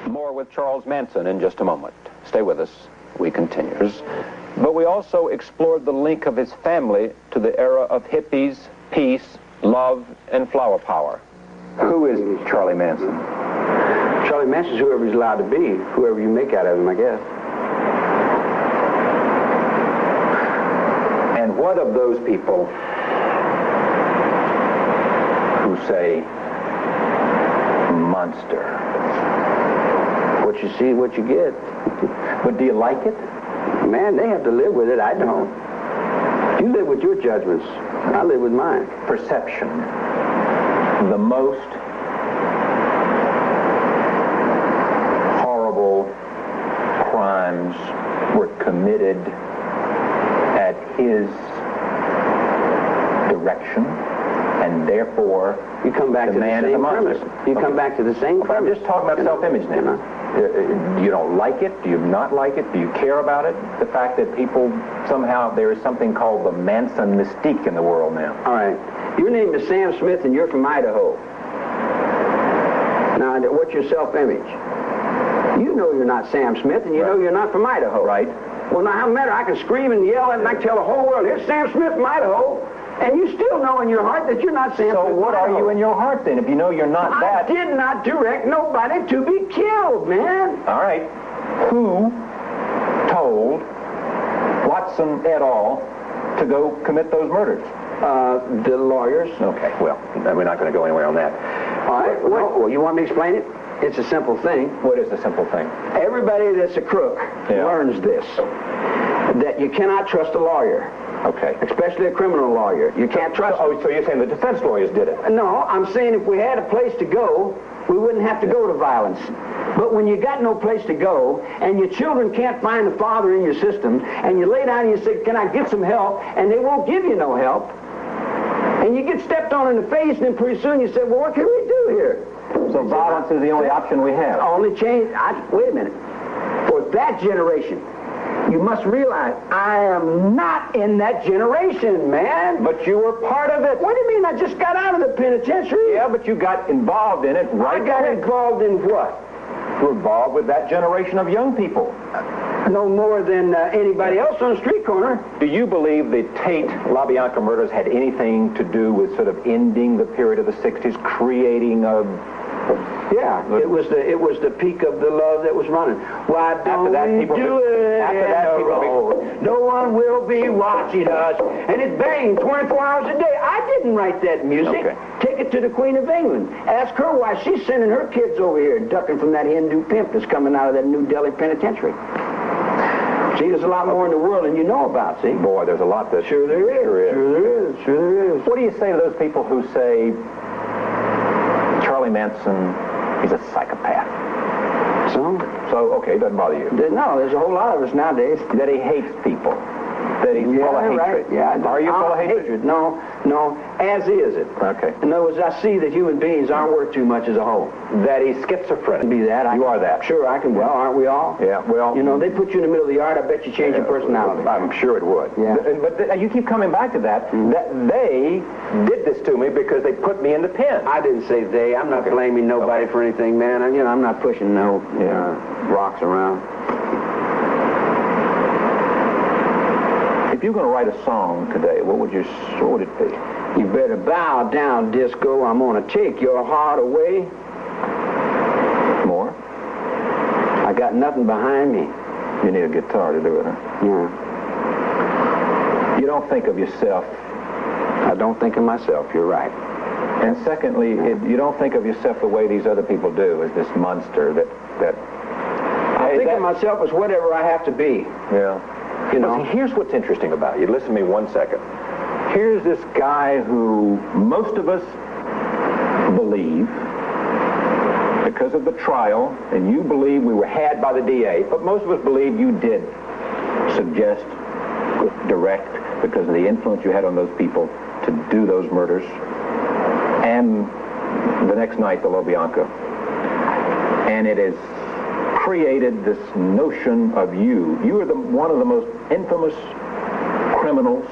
More with Charles Manson in just a moment. Stay with us. We continue. But we also explored the link of his family to the era of hippies, peace, love, and flower power. Who is Charlie Manson? Charlie Manson's whoever he's allowed to be, whoever you make out of him, I guess. And what of those people who say, monster? What you see, what you get. But do you like it? Man, they have to live with it. I don't. You live with your judgments. I live with mine. Perception. The most horrible crimes were committed at his direction, and therefore you come back to the same premise. You come back to the same premise. I'm just talking about self-image now. You don't like it? Do you not like it? Do you care about it? The fact that people somehow, there is something called the Manson mystique in the world now. All right. Your name is Sam Smith and you're from Idaho. Now, what's your self-image? You know you're not Sam Smith and you know you're not from Idaho. Right. Well, now, how matter? I can scream and yell and I can tell the whole world, here's Sam Smith from Idaho. And you still know in your heart that you're not Sam Smith. So what are you in your heart then, if you know you're not that? I did not direct nobody to be killed, man. All right. Who told Watson et al. To go commit those murders? The lawyers. Okay, well, we're not going to go anywhere on that. All right. Well, you want me to explain it? It's a simple thing. What is the simple thing? Everybody that's a crook learns this, that you cannot trust a lawyer. Okay. Especially a criminal lawyer. You can't trust them. Oh, so you're saying the defense lawyers did it? No, I'm saying if we had a place to go, we wouldn't have to go to violence. But when you got no place to go, and your children can't find the father in your system, and you lay down and you say, can I get some help? And they won't give you no help. And you get stepped on in the face, and then pretty soon you say, well, what can we do here? So violence is the only option we have? Only change. Wait a minute. For that generation, you must realize I am not in that generation, man. But you were part of it. What do you mean? I just got out of the penitentiary. Yeah, but you got involved in it, right? I got involved in what? You were involved with that generation of young people. No more than anybody else on the street corner. Do you believe the Tate LaBianca murders had anything to do with sort of ending the period of the 60s, creating a... Yeah, it was the peak of the love that was running. Why don't we do it in a row? No one will be watching us. And it's banging 24 hours a day. I didn't write that music. Okay. Take it to the Queen of England. Ask her why she's sending her kids over here, ducking from that Hindu pimp that's coming out of that New Delhi penitentiary. See, there's a lot more in the world than you know about, see? Boy, there's a lot that... Sure there is. Sure there is. What do you say to those people who say Charlie Manson, he's a psychopath? So, okay, it doesn't bother you. No, there's a whole lot of us nowadays. That he hates people. That he's full of hatred. Right. Yeah, are you full of hatred? No, as is it. Okay. In other words, I see that human beings aren't worth too much as a whole. That he's schizophrenic. Be that. You are that. Sure, I can. Well, aren't we all? Yeah, well... You know, they put you in the middle of the yard, I bet you change your personality. I'm sure it would. Yeah. But you keep coming back to that, that they did this to me because they put me in the pen. I didn't say they. I'm not blaming nobody for anything, man. I'm not pushing no rocks around. If you're going to write a song today, what would it be? You better bow down, disco. I'm going to take your heart away. More? I got nothing behind me. You need a guitar to do it, huh? Yeah. You don't think of yourself. I don't think of myself. You're right. And secondly, you don't think of yourself the way these other people do, as this monster that... I think of myself as whatever I have to be. Yeah. You know, see, here's what's interesting about you. Listen to me 1 second. Here's this guy who most of us believe, because of the trial, and you believe we were had by the DA, but most of us believe you did suggest, direct, because of the influence you had on those people to do those murders. And the next night, the LaBianca. And it is created this notion of you. You are one of the most infamous criminals